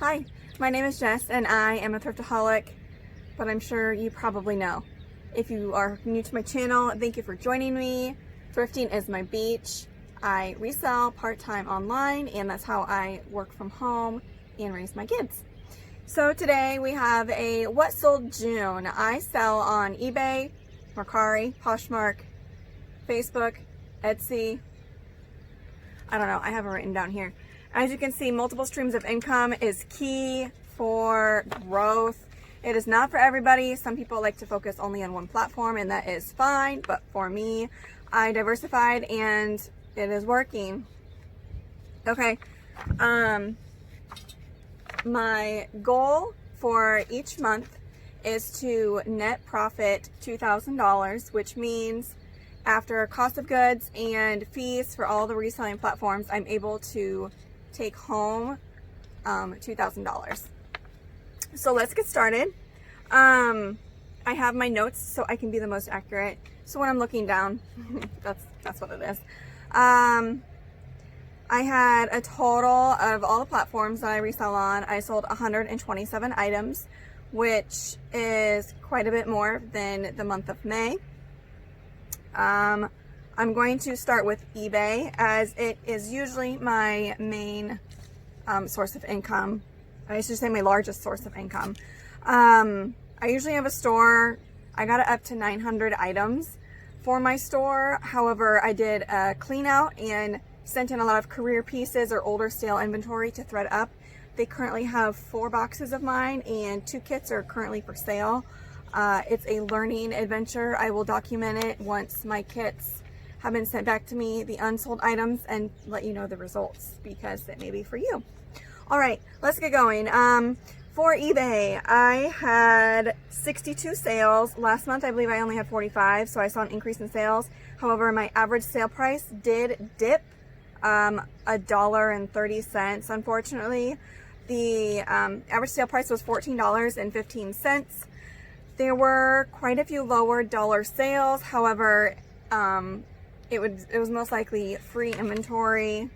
Hi, my name is Jess and I am a thriftaholic, but I'm sure you probably know. If you are new to my channel, thank you for joining me. Thrifting is my beach. I resell part-time online and that's how I work from home and raise my kids. So today we have a what sold June. I sell on eBay, Mercari, Poshmark, Facebook, Etsy. I don't know, I have it written down here. As you can see, multiple streams of income is key for growth. It is not for everybody. Some people like to focus only on one platform and that is fine, but for me, I diversified and it is working. Okay, my goal for each month is to net profit $2,000, which means after cost of goods and fees for all the reselling platforms, I'm able to take home $2,000. So let's get started. I have my notes so I can be the most accurate. So when I'm looking down, that's what it is. I had a total of all the platforms that I resell on. I sold 127 items, which is quite a bit more than the month of May. I'm going to start with eBay as it is usually my main source of income. I should say my largest source of income. I usually have a store. I got it up to 900 items for my store. However, I did a clean out and sent in a lot of career pieces or older stale inventory to thread up. They currently have 4 boxes of mine and 2 kits are currently for sale. It's a learning adventure. I will document it once my kits have been sent back to me, the unsold items, and let you know the results because it may be for you. All right, let's get going. For eBay, I had 62 sales. Last month, I believe I only had 45, so I saw an increase in sales. However, my average sale price did dip $1.30. Unfortunately, the average sale price was $14.15. There were quite a few lower dollar sales. However, it was most likely free inventory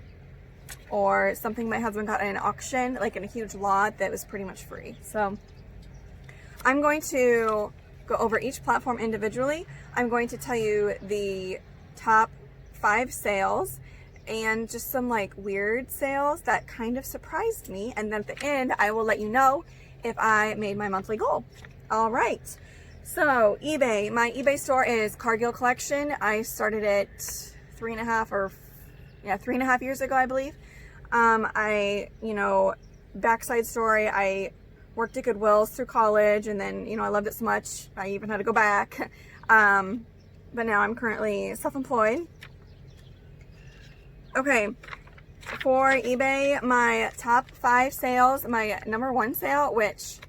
or something my husband got in an auction, like in a huge lot that was pretty much free. So I'm going to go over each platform individually. I'm going to tell you the top 5 sales and just some like weird sales that kind of surprised me. And then at the end, I will let you know if I made my monthly goal. All right. So eBay, my eBay store is Cargill Collection. I started it 3.5 years ago, I believe. Backside story, I worked at Goodwill's through college and then, I loved it so much, I even had to go back. But now I'm currently self-employed. Okay, for eBay, my top 5 sales, my number 1 sale, which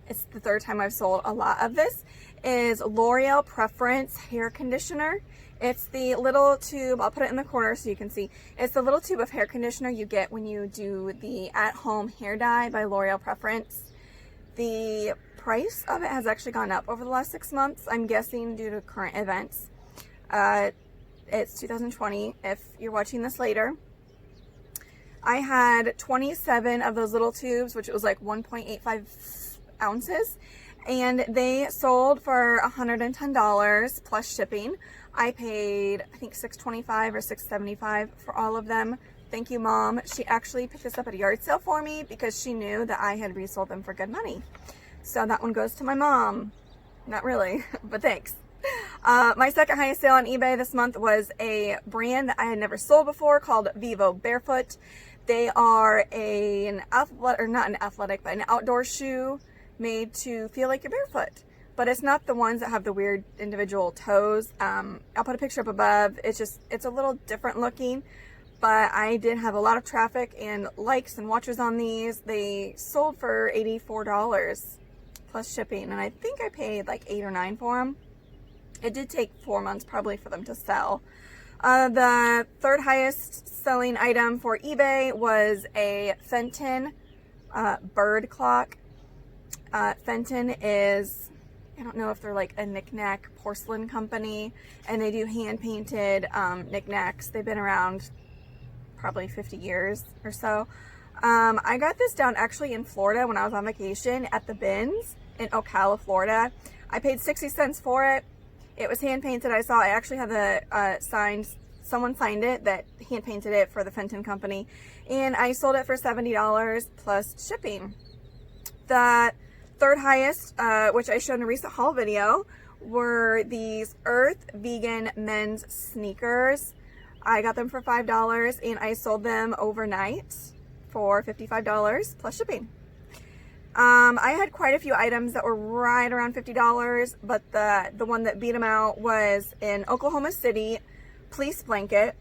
it's the 3rd time I've sold a lot of this, is L'Oreal Preference Hair Conditioner. It's the little tube, I'll put it in the corner so you can see. It's the little tube of hair conditioner you get when you do the at-home hair dye by L'Oreal Preference. The price of it has actually gone up over the last 6 months, I'm guessing due to current events. It's 2020 if you're watching this later. I had 27 of those little tubes, which was like 1.85 ounces, and they sold for $110 plus shipping. I paid, I think $6.25 or $6.75 for all of them. Thank you, Mom. She actually picked this up at a yard sale for me because she knew that I had resold them for good money. So that one goes to my mom. Not really, but thanks. My second highest sale on eBay this month was a brand that I had never sold before called Vivo Barefoot. They are an outdoor shoe made to feel like you're barefoot, but it's not the ones that have the weird individual toes. I'll put a picture up above. It's a little different looking, but I did have a lot of traffic and likes and watchers on these. They sold for $84 plus shipping, and I think I paid like $8 or $9 for them. It did take 4 months probably for them to sell. The 3rd highest selling item for eBay was a Fenton bird clock. Fenton is, I don't know if they're like a knick-knack porcelain company, and they do hand-painted knickknacks. They've been around probably 50 years or so. I got this down actually in Florida when I was on vacation at the Bins in Ocala, Florida. I paid 60 cents for it. It was hand painted. I actually have the someone signed it that hand painted it for the Fenton company. And I sold it for $70 plus shipping. The third highest, which I showed in a recent haul video, were these Earth Vegan men's sneakers. I got them for $5 and I sold them overnight for $55 plus shipping. I had quite a few items that were right around $50, but the one that beat them out was in Oklahoma City, fleece blanket.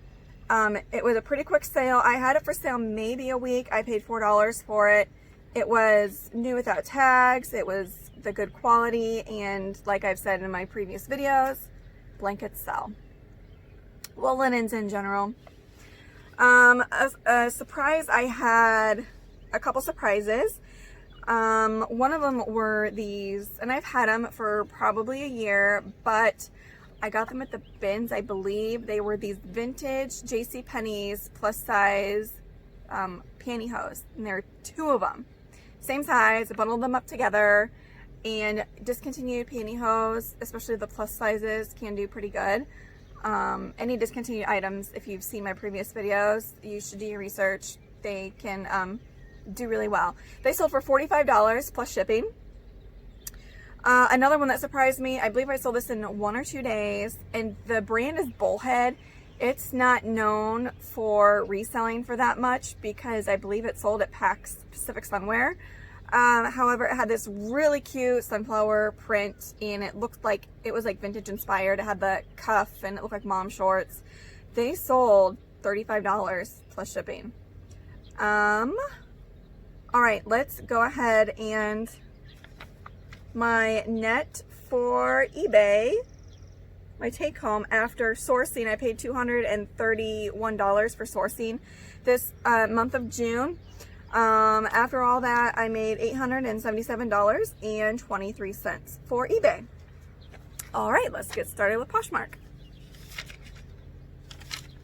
It was a pretty quick sale. I had it for sale maybe a week. I paid $4 for it. It was new without tags. It was the good quality, and like I've said in my previous videos, blankets sell. Well, linens in general. A surprise, I had a couple surprises. One of them were these, and I've had them for probably a year, but I got them at the Bins, I believe. They were these vintage JCPenney's plus size pantyhose, and there are two of them. Same size. I bundled them up together, and discontinued pantyhose, especially the plus sizes, can do pretty good. Any discontinued items, if you've seen my previous videos, you should do your research. They can do really well. They sold for $45 plus shipping. Another one that surprised me, I believe I sold this in 1 or 2 days, and the brand is Bullhead. It's not known for reselling for that much because I believe it sold at PAX Pacific Sunwear. However, it had this really cute sunflower print, and it looked like it was like vintage inspired. It had the cuff and it looked like mom shorts. They sold $35 plus shipping. All right, let's go ahead and my net for eBay, my take home after sourcing. I paid $231 for sourcing this month of June. After all that, I made $877.23 for eBay. All right, let's get started with Poshmark.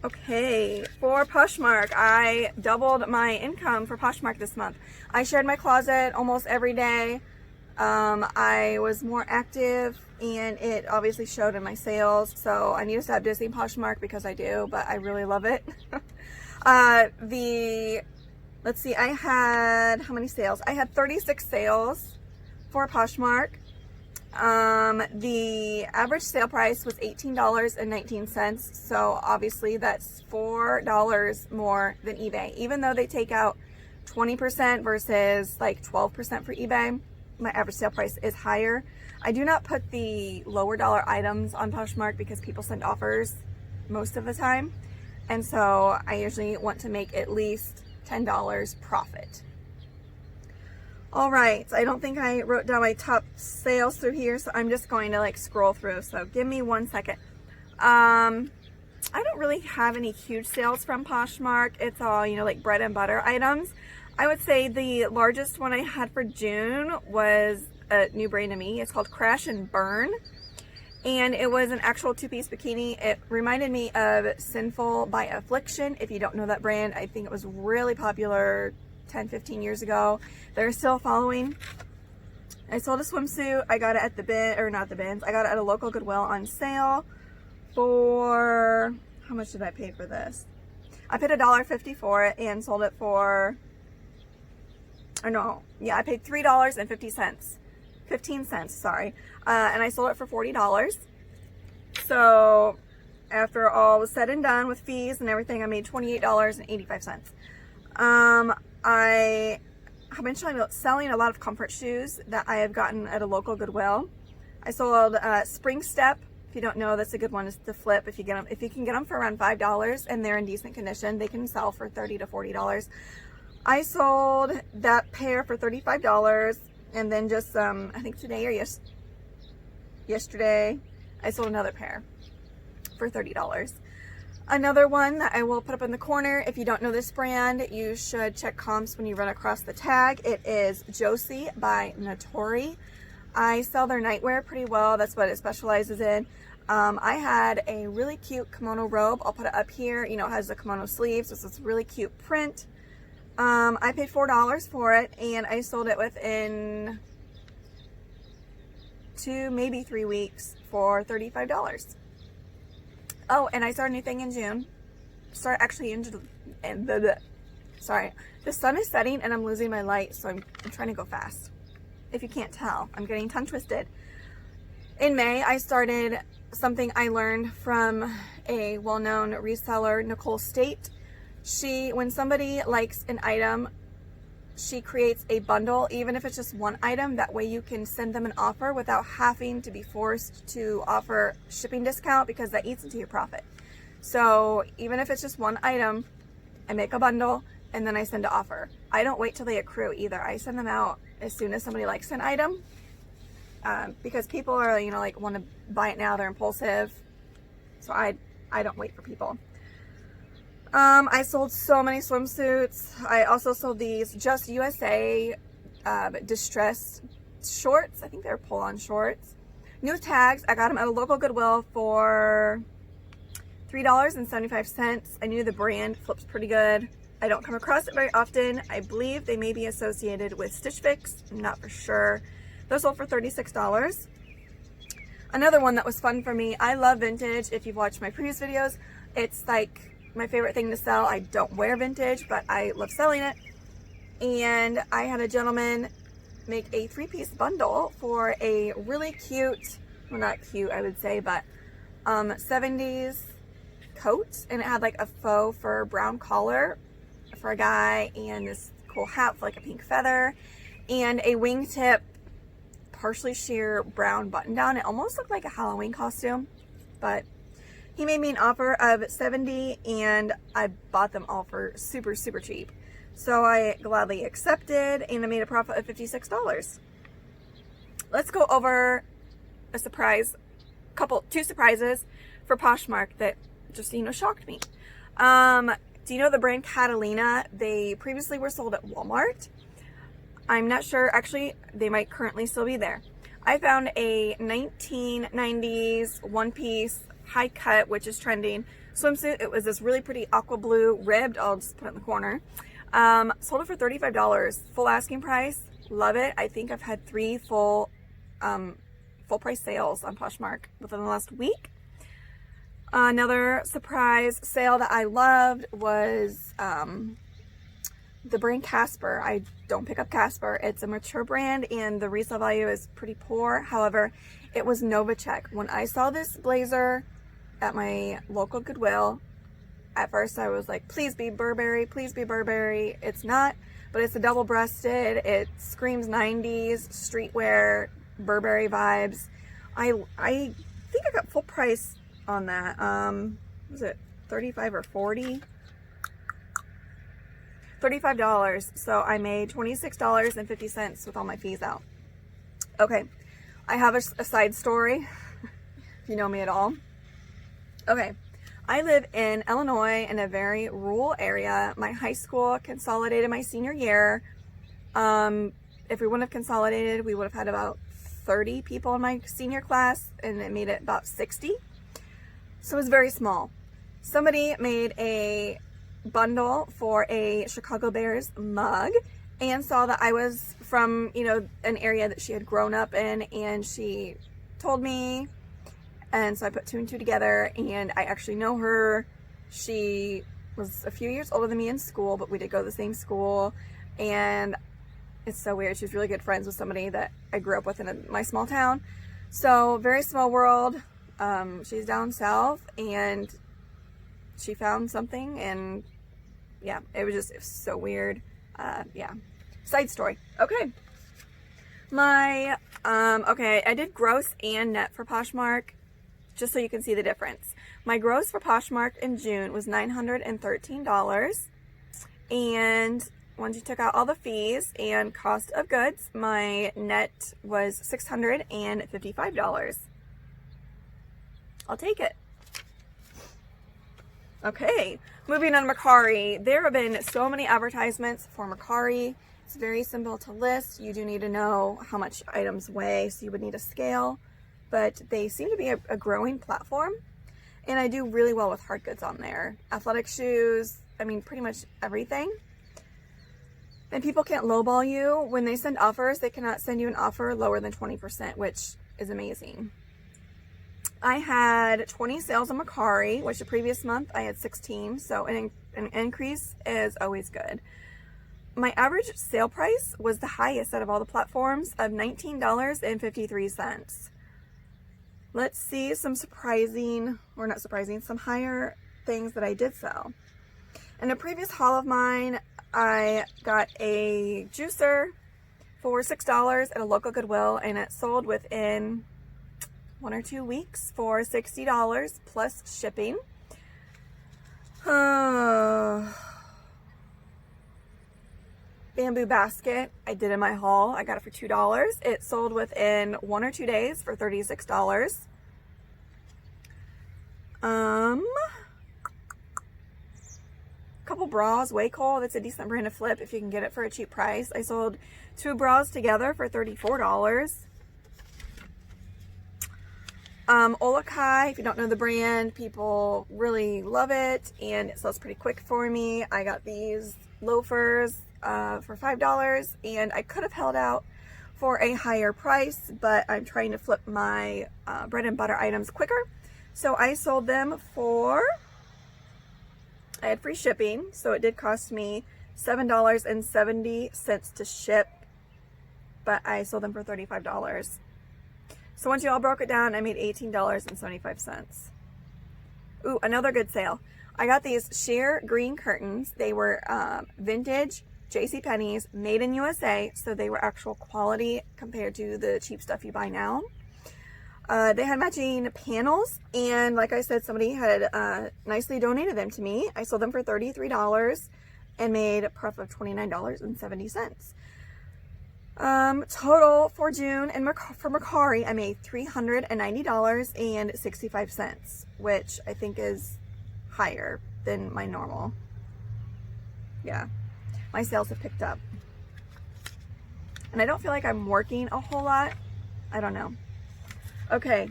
Okay, for Poshmark, I doubled my income for Poshmark this month. I shared my closet almost every day. I was more active, and it obviously showed in my sales. So I need to stop dissing Poshmark because I do, but I really love it. Let's see, I had, how many sales? I had 36 sales for Poshmark. The average sale price was $18.19. So obviously that's $4 more than eBay. Even though they take out 20% versus like 12% for eBay, my average sale price is higher. I do not put the lower dollar items on Poshmark because people send offers most of the time. And so I usually want to make at least $10 profit. All right, I don't think I wrote down my top sales through here, so I'm just going to like scroll through. So give me 1 second. I don't really have any huge sales from Poshmark. It's all, you know, like bread and butter items. I would say the largest one I had for June was a new brand to me. It's called Crash and Burn. And it was an actual two-piece bikini. It reminded me of Sinful by Affliction. If you don't know that brand, I think it was really popular 10, 15 years ago. They're still following. I sold a swimsuit. I got it at the bin, or not the Bins. I got it at a local Goodwill on sale for, how much did I pay for this? I paid $1.50 for it and sold it for, or no, yeah, I paid $3.50. 15 cents, sorry. And I sold it for $40. So after all was said and done with fees and everything, I made $28.85. I have been selling a lot of comfort shoes that I have gotten at a local Goodwill. I sold Spring Step. If you don't know, that's a good one to flip. If you get them, if you can get them for around $5 and they're in decent condition, they can sell for $30 to $40. I sold that pair for $35. And then just, I think today or yesterday, I sold another pair for $30. Another one that I will put up in the corner, if you don't know this brand, you should check comps when you run across the tag. It is Josie by Notori. I sell their nightwear pretty well. That's what it specializes in. I had a really cute kimono robe. I'll put it up here. You know, it has the kimono sleeves. It's this really cute print. I paid $4 for it, and I sold it within 2, maybe 3 weeks for $35. Oh, and I started a new thing in June. Sorry, the sun is setting and I'm losing my light, so I'm trying to go fast. If you can't tell, I'm getting tongue twisted. In May, I started something I learned from a well-known reseller, Nicole State. When somebody likes an item, she creates a bundle, even if it's just one item. That way you can send them an offer without having to be forced to offer shipping discount, because that eats into your profit. So even if it's just one item, I make a bundle and then I send an offer. I don't wait till they accrue either. I send them out as soon as somebody likes an item, because people are, like, want to buy it now. They're impulsive. So I don't wait for people. I sold so many swimsuits. I also sold these Just USA distressed shorts. I think they're pull-on shorts. New tags. I got them at a local Goodwill for $3.75. I knew the brand flips pretty good. I don't come across it very often. I believe they may be associated with Stitch Fix. I'm not for sure. Those sold for $36. Another one that was fun for me. I love vintage. If you've watched my previous videos, it's like my favorite thing to sell. I don't wear vintage, but I love selling it. And I had a gentleman make a 3-piece bundle for a really cute, well, not cute, I would say, but 70s coat. And it had like a faux fur brown collar for a guy, and this cool hat for like a pink feather, and a wingtip partially sheer brown button down. It almost looked like a Halloween costume, but he made me an offer of $70, and I bought them all for super, super cheap. So I gladly accepted, and I made a profit of $56. Let's go over two surprises for Poshmark that just, shocked me. Do you know the brand Catalina? They previously were sold at Walmart. I'm not sure. Actually, they might currently still be there. I found a 1990s one-piece high cut, which is trending, swimsuit. It was this really pretty aqua blue ribbed. I'll just put it in the corner. Sold it for $35. Full asking price. Love it. I think I've had 3 full price sales on Poshmark within the last week. Another surprise sale that I loved was the brand Casper. I don't pick up Casper. It's a mature brand and the resale value is pretty poor. However, it was Novacek. When I saw this blazer at my local Goodwill, at first I was like, please be Burberry, please be Burberry. It's not, but it's a double-breasted. It screams 90s streetwear, Burberry vibes. I think I got full price on that. Was it 35 or 40? $35. So I made $26.50 with all my fees out. Okay, I have a side story, if you know me at all. Okay, I live in Illinois in a very rural area. My high school consolidated my senior year. If we wouldn't have consolidated, we would have had about 30 people in my senior class, and it made it about 60. So it was very small. Somebody made a bundle for a Chicago Bears mug and saw that I was from, an area that she had grown up in, and she told me, and so I put 2 and 2 together, and I actually know her. She was a few years older than me in school, but we did go to the same school, and it's so weird. She's really good friends with somebody that I grew up with in my small town. So very small world. She's down south, and she found something, and yeah, it was so weird. Yeah, side story. Okay, okay, I did gross and net for Poshmark, just so you can see the difference. My gross for Poshmark in June was $913, and once you took out all the fees and cost of goods, my net was $655. I'll take it. Okay, moving on to Mercari. There have been so many advertisements for Mercari. It's very simple to list. You do need to know how much items weigh, so you would need a scale. But they seem to be a growing platform, and I do really well with hard goods on there. Athletic shoes, pretty much everything. And people can't lowball you. When they send offers, they cannot send you an offer lower than 20%, which is amazing. I had 20 sales on Mercari, which the previous month I had 16. So an increase is always good. My average sale price was the highest out of all the platforms of $19.53. Let's see some surprising, or not surprising, some higher things that I did sell. In a previous haul of mine, I got a juicer for $6 at a local Goodwill, and it sold within 1 or 2 weeks for $60 plus shipping. Bamboo basket I did in my haul. I got it for $2. It sold within 1 or 2 days for $36. Couple bras, Waycole. That's a decent brand to flip if you can get it for a cheap price. I sold 2 bras together for $34. Olakai, if you don't know the brand, people really love it and it sells pretty quick for me. I got these loafers for $5 and I could have held out for a higher price, but I'm trying to flip my bread and butter items quicker. So I sold them for, I had free shipping, so it did cost me $7.70 to ship, but I sold them for $35. So once you all broke it down, I made $18.75. Ooh, another good sale. I got these sheer green curtains. They were vintage JCPenney's, made in USA, so they were actual quality compared to the cheap stuff you buy now. They had matching panels, and like I said, somebody had nicely donated them to me. I sold them for $33 and made a profit of $29.70. Total for June and for Mercari, I made $390.65, which I think is higher than my normal. Yeah, my sales have picked up. And I don't feel like I'm working a whole lot. I don't know. Okay,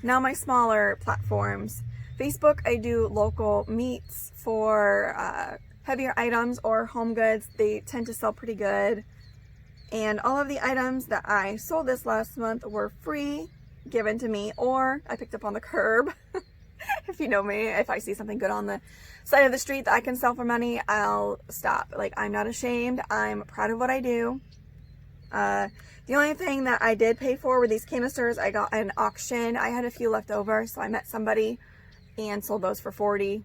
now my smaller platforms. Facebook, I do local meets for heavier items or home goods. They tend to sell pretty good. And all of the items that I sold this last month were free, given to me, or I picked up on the curb. If you know me, if I see something good on the side of the street that I can sell for money, I'll stop. Like, I'm not ashamed. I'm proud of what I do. The only thing that I did pay for were these canisters. I got an auction. I had a few left over, so I met somebody and sold those for $40.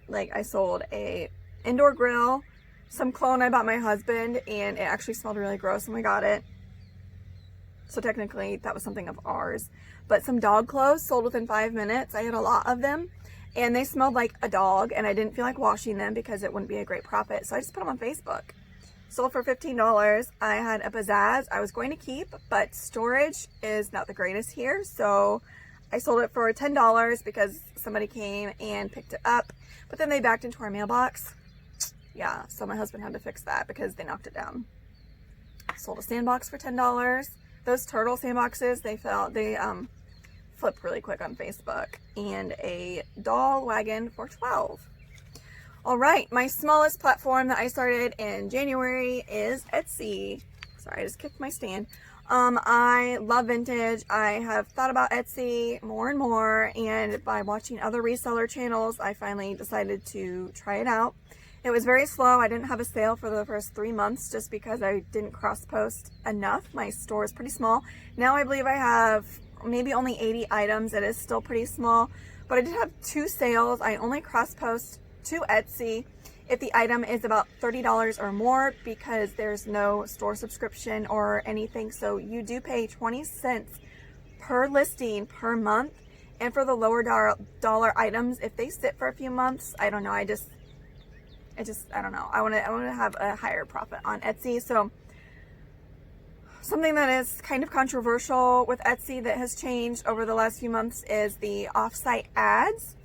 Like, I sold a indoor grill, some cologne I bought my husband, and it actually smelled really gross when we got it. So technically that was something of ours. But some dog clothes sold within 5 minutes. I had a lot of them and they smelled like a dog, and I didn't feel like washing them because it wouldn't be a great profit. So I just put them on Facebook. Sold for $15. I had a Pizzazz I was going to keep, but storage is not the greatest here. So I sold it for $10 because somebody came and picked it up, but then they backed into our mailbox. Yeah, so my husband had to fix that because they knocked it down. Sold a sandbox for $10. Those turtle sandboxes, they flip really quick on Facebook. And a doll wagon for $12. All right, my smallest platform that I started in January is Etsy. Sorry, I just kicked my stand. I love vintage. I have thought about Etsy more and more, and by watching other reseller channels, I finally decided to try it out. It was very slow. I didn't have a sale for the first 3 months just because I didn't cross post enough. My store is pretty small. Now I believe I have maybe only 80 items. It is still pretty small, but I did have 2 sales. I only cross post to Etsy if the item is about $30 or more because there's no store subscription or anything. So you do pay 20 cents per listing per month. And for the lower dollar items, if they sit for a few months, I don't know. I don't know. I want to have a higher profit on Etsy. So something that is kind of controversial with Etsy that has changed over the last few months is the offsite ads.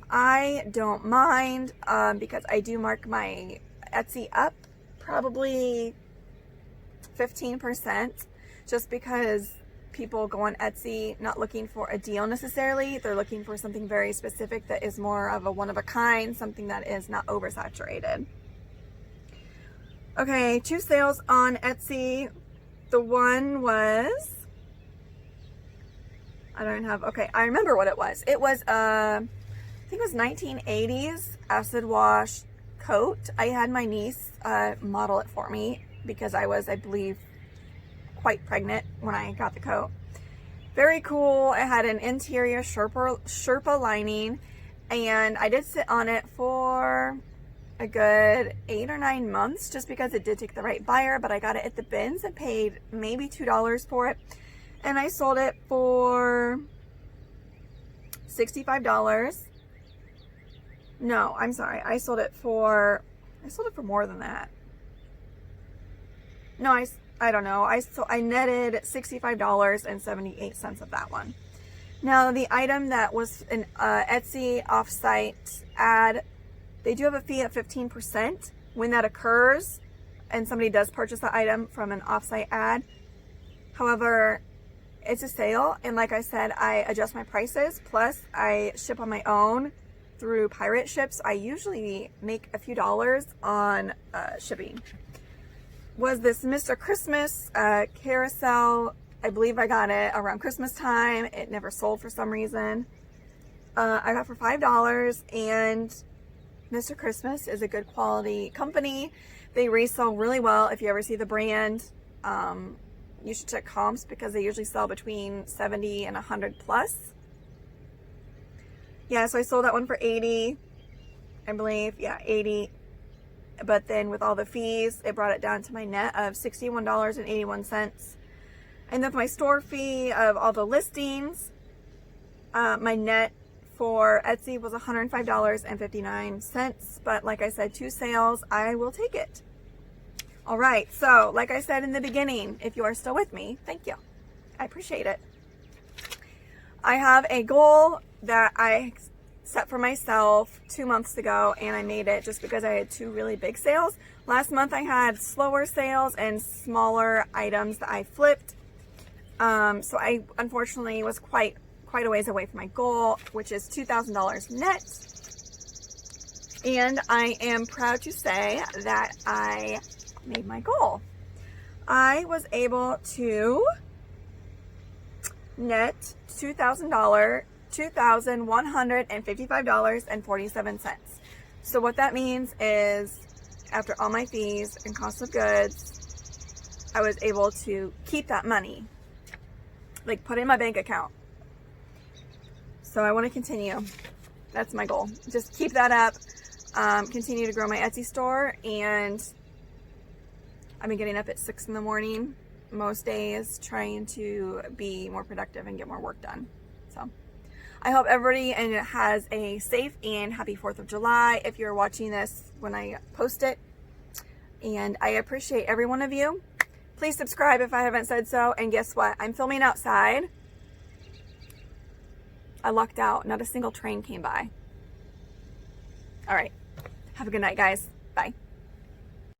I don't mind because I do mark my Etsy up probably 15% just because people go on Etsy not looking for a deal necessarily. They're looking for something very specific that is more of a one-of-a-kind, something that is not oversaturated. Okay, 2 sales on Etsy. The one was, I don't have, okay, I remember what it was. It was, I think it was 1980s acid wash coat. I had my niece model it for me because I was, I believe, quite pregnant when I got the coat. Very cool. It had an interior Sherpa lining, and I did sit on it for a good 8 or 9 months just because it did take the right buyer, but I got it at the bins and paid maybe $2 for it, and I sold it for $65. No, I'm sorry. I sold it for more than that. No, I don't know. I netted $65.78 of that one. Now, the item that was an Etsy offsite ad, they do have a fee of 15% when that occurs and somebody does purchase the item from an offsite ad. However, it's a sale, and like I said, I adjust my prices, plus I ship on my own through pirate ships. I usually make a few dollars on shipping. Was this Mr. Christmas carousel. I believe I got it around Christmas time. It never sold for some reason. I got it for $5, and Mr. Christmas is a good quality company. They resell really well. If you ever see the brand, you should check comps because they usually sell between 70 and 100 plus. Yeah, so I sold that one for 80, I believe. Yeah, 80. But then with all the fees, it brought it down to my net of $61.81. And then with my store fee of all the listings, my net for Etsy was $105.59. But like I said, 2 sales, I will take it. All right, so like I said in the beginning, if you are still with me, thank you. I appreciate it. I have a goal that I set for myself 2 months ago, and I made it just because I had 2 really big sales. Last month I had slower sales and smaller items that I flipped. So I unfortunately was quite a ways away from my goal, which is $2,000 net. And I am proud to say that I made my goal. I was able to net $2,155.47. So what that means is, after all my fees and cost of goods, I was able to keep that money, like put it in my bank account. So I want to continue. That's my goal. Just keep that up. Continue to grow my Etsy store, and I've been getting up at 6 in the morning most days, trying to be more productive and get more work done. So I hope everybody has a safe and happy 4th of July if you're watching this when I post it. And I appreciate every one of you. Please subscribe if I haven't said so. And guess what? I'm filming outside. I lucked out. Not a single train came by. All right. Have a good night, guys. Bye.